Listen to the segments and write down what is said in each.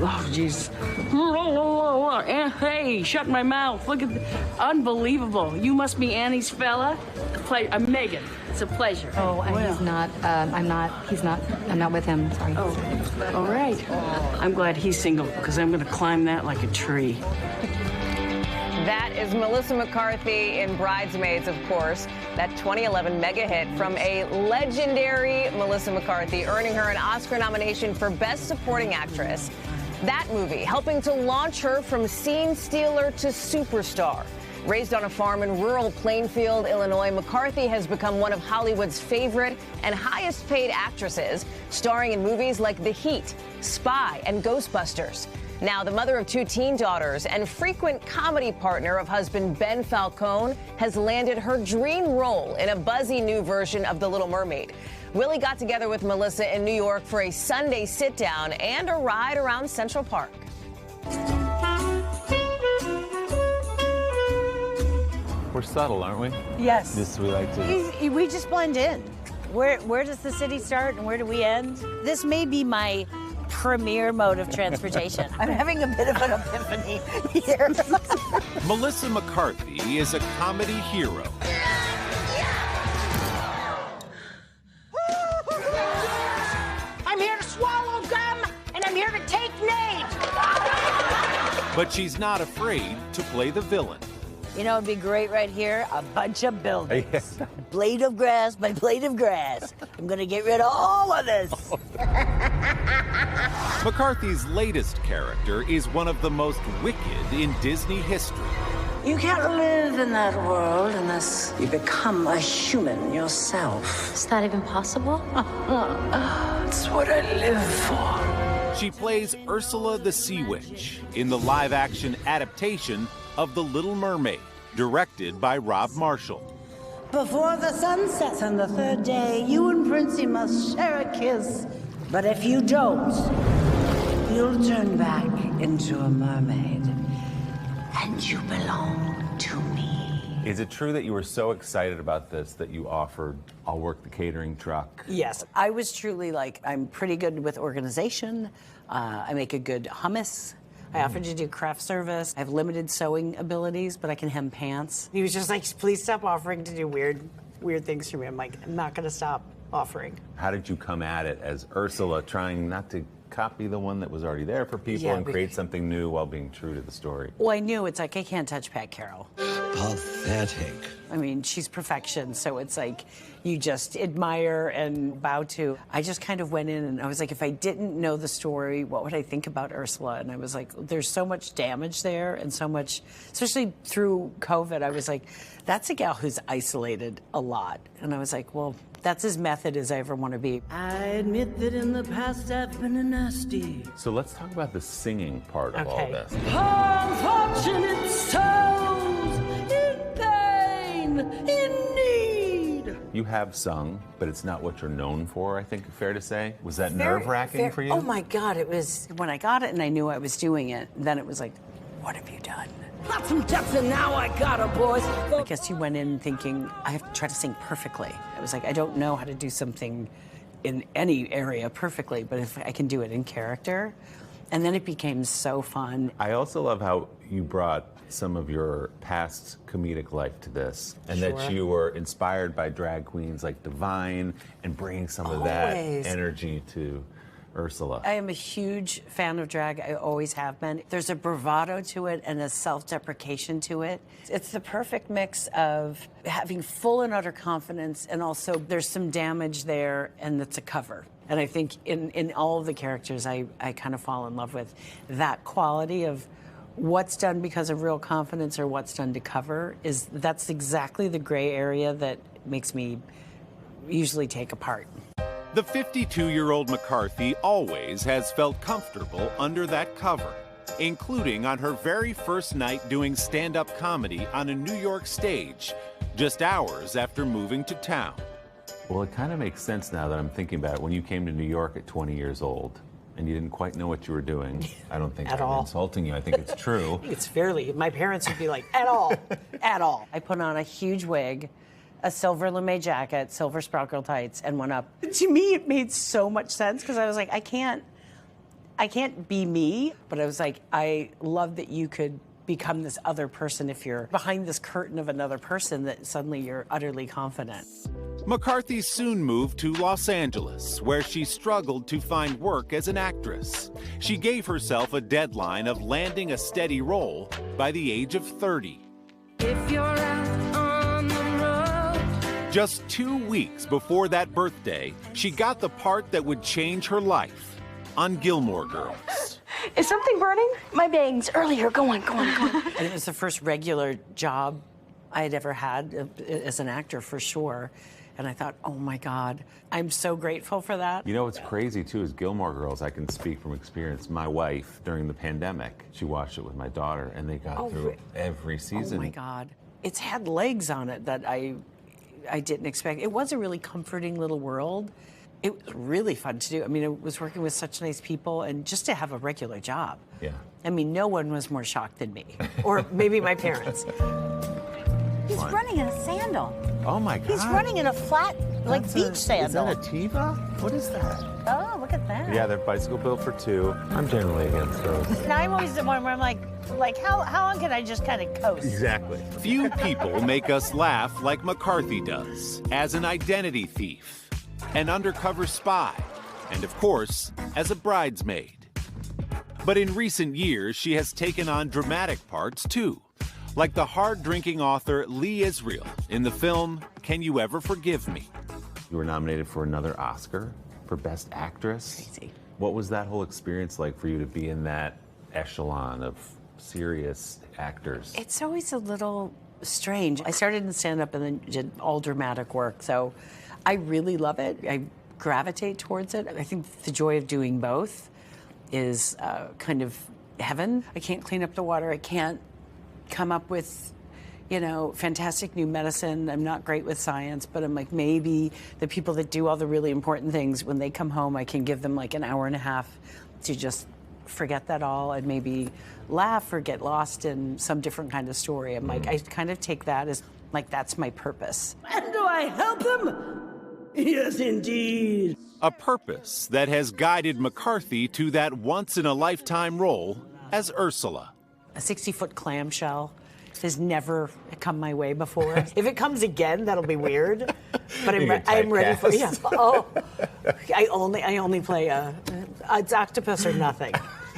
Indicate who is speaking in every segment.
Speaker 1: Oh, jeez. Hey, shut my mouth. Look at unbelievable. You must be Annie's fella. I'm Megan. It's a pleasure.
Speaker 2: Oh, he's not. I'm not with him. Sorry.
Speaker 1: Oh, all right. I'm glad he's single because I'm going to climb that like a tree.
Speaker 3: That is Melissa McCarthy in Bridesmaids, of course. That 2011 mega hit from a legendary Melissa McCarthy, earning her an Oscar nomination for Best Supporting Actress. That movie helping to launch her from scene stealer to superstar. Raised on a farm in rural Plainfield, Illinois, McCarthy has become one of Hollywood's favorite and highest paid actresses, starring in movies like The Heat, Spy, and Ghostbusters. Now, the mother of two teen daughters and frequent comedy partner of husband Ben Falcone has landed her dream role in a buzzy new version of The Little Mermaid. Willie got together with Melissa in New York for a Sunday Sitdown and a ride around Central Park.
Speaker 4: We're subtle, aren't we?
Speaker 5: Yes.
Speaker 4: This we like to.
Speaker 5: We just blend in. Where does the city start and where do we end? This may be my premier mode of transportation. I'm having a bit of an epiphany here.
Speaker 6: Melissa McCarthy is a comedy hero.
Speaker 5: I'm here to swallow gum and I'm here to take names.
Speaker 6: But she's not afraid to play the villain.
Speaker 5: You know, it'd be great right here, a bunch of buildings. Blade of grass, my blade of grass. I'm gonna get rid of all of this.
Speaker 6: McCarthy's latest character is one of the most wicked in Disney history.
Speaker 1: You can't live in that world unless you become a human yourself.
Speaker 2: Is that even possible?
Speaker 1: It's what I live for.
Speaker 6: She plays Ursula the Sea Witch in the live-action adaptation of The Little Mermaid, directed by Rob Marshall.
Speaker 7: Before the sun sets on the third day, you and Princey must share a kiss. But if you don't, you'll turn back into a mermaid. And you belong to me.
Speaker 4: Is it true that you were so excited about this that you offered, I'll work the catering truck?
Speaker 5: Yes, I was truly like, I'm pretty good with organization. I make a good hummus. I offered to do craft service. I have limited sewing abilities, but I can hem pants. He was just like, please stop offering to do weird things for me. I'm like, I'm not gonna stop offering.
Speaker 4: How did you come at it as Ursula, trying not to copy the one that was already there for people and create something new while being true to the story?
Speaker 5: Well, I knew it's like, I can't touch Pat Carroll.
Speaker 8: Pathetic.
Speaker 5: I mean, she's perfection, so it's like you just admire and bow to. I just kind of went in and I was like, if I didn't know the story, what would I think about Ursula? And I was like, there's so much damage there and so much, especially through COVID, I was like, that's a gal who's isolated a lot. And I was like, well, that's as method as I ever want to be.
Speaker 7: I admit that in the past I've been a nasty.
Speaker 4: So let's talk about the singing part of all this.
Speaker 7: Unfortunate souls in pain, in need.
Speaker 4: You have sung, but it's not what you're known for, I think, fair to say. Was that nerve-wracking for you?
Speaker 5: Oh my God, it was, when I got it and I knew I was doing it, then it was like, what have you done?
Speaker 7: Got some depth and now I got her, boys.
Speaker 5: I guess you went in thinking, I have to try to sing perfectly. I was like, I don't know how to do something in any area perfectly, but if I can do it in character. And then it became so fun.
Speaker 4: I also love how you brought some of your past comedic life to this, and that you were inspired by drag queens like Divine and bringing some of that energy to Ursula.
Speaker 5: I am a huge fan of drag. I always have been. There's a bravado to it and a self-deprecation to it. It's the perfect mix of having full and utter confidence, and also there's some damage there, and it's a cover. And I think in all of the characters, I kind of fall in love with that quality of what's done because of real confidence or what's done to cover. That's exactly the gray area that makes me usually take apart.
Speaker 6: The 52-year-old McCarthy always has felt comfortable under that cover, including on her very first night doing stand-up comedy on a New York stage, just hours after moving to town.
Speaker 4: Well, it kind of makes sense now that I'm thinking about it. When you came to New York at 20 years old and you didn't quite know what you were doing, I don't think I'm insulting you. I think it's true.
Speaker 5: It's fairly, my parents would be like, at all, at all. I put on a huge wig, a silver lame jacket, silver sparkle tights, and went up. To me, it made so much sense because I was like, I can't I can't be me, but I was like, I love that you could become this other person if you're behind this curtain of another person, that suddenly you're utterly confident.
Speaker 6: McCarthy soon moved to Los Angeles, where she struggled to find work as an actress. She gave herself a deadline of landing a steady role by the age of 30.
Speaker 1: If you're out on the road.
Speaker 6: Just 2 weeks before that birthday, she got the part that would change her life on Gilmore Girls.
Speaker 1: Is something burning? My bangs earlier. Go on.
Speaker 5: And it was the first regular job I had ever had as an actor, for sure. And I thought, oh my God, I'm so grateful for that.
Speaker 4: You know what's crazy too is Gilmore Girls, I can speak from experience. My wife, during the pandemic, she watched it with my daughter, and they got through every season.
Speaker 5: Oh my God. It's had legs on it that I didn't expect. It was a really comforting little world. It was really fun to do. I mean, I was working with such nice people, and just to have a regular job.
Speaker 4: Yeah.
Speaker 5: I mean, no one was more shocked than me, or maybe my parents.
Speaker 7: He's running in a sandal.
Speaker 4: Oh my God.
Speaker 7: He's running in a flat, beach sandal.
Speaker 4: Is that a Tiva? What is that?
Speaker 7: Oh, look at that.
Speaker 4: Yeah, they're bicycle built for two. I'm generally against those.
Speaker 7: And I'm always the one where I'm like how long can I just kind of coast?
Speaker 4: Exactly.
Speaker 6: Few people make us laugh like McCarthy does, as an identity thief, an undercover spy, and of course, as a bridesmaid. But in recent years, she has taken on dramatic parts too, like the hard-drinking author Lee Israel in the film Can You Ever Forgive Me?
Speaker 4: You were nominated for another Oscar for Best Actress.
Speaker 5: Crazy.
Speaker 4: What was that whole experience like for you to be in that echelon of serious actors?
Speaker 5: It's always a little strange. I started in stand-up and then did all dramatic work, so I really love it. I gravitate towards it. I think the joy of doing both is kind of heaven. I can't clean up the water. I can't come up with, fantastic new medicine. I'm not great with science, but I'm like, maybe the people that do all the really important things, when they come home, I can give them like an hour and a half to just forget that all and maybe laugh or get lost in some different kind of story. I'm like, I kind of take that as like, that's my purpose.
Speaker 7: And do I help him? Yes, indeed.
Speaker 6: A purpose that has guided McCarthy to that once-in-a-lifetime role as Ursula.
Speaker 5: A 60-foot clamshell has never come my way before. If it comes again, that'll be weird. But I'm ready for it. Yeah. Oh, I only play it's octopus or nothing.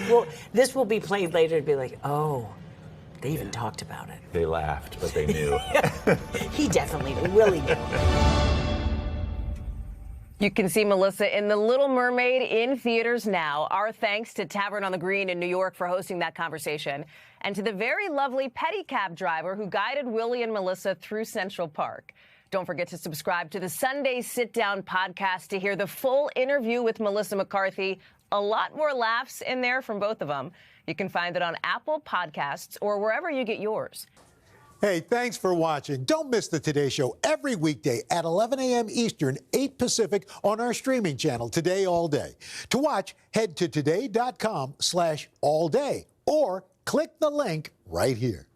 Speaker 5: Well, this will be played later to be like, oh, they even talked about it.
Speaker 4: They laughed, but they knew.
Speaker 5: He definitely knew. Willie knew.
Speaker 3: You can see Melissa in The Little Mermaid in theaters now. Our thanks to Tavern on the Green in New York for hosting that conversation, and to the very lovely pedicab driver who guided Willie and Melissa through Central Park. Don't forget to subscribe to the Sunday Sitdown podcast to hear the full interview with Melissa McCarthy. A lot more laughs in there from both of them. You can find it on Apple Podcasts or wherever you get yours.
Speaker 8: Hey, thanks for watching. Don't miss the Today Show every weekday at 11 a.m. Eastern, 8 Pacific on our streaming channel, Today All Day. To watch, head to today.com/allday or click the link right here.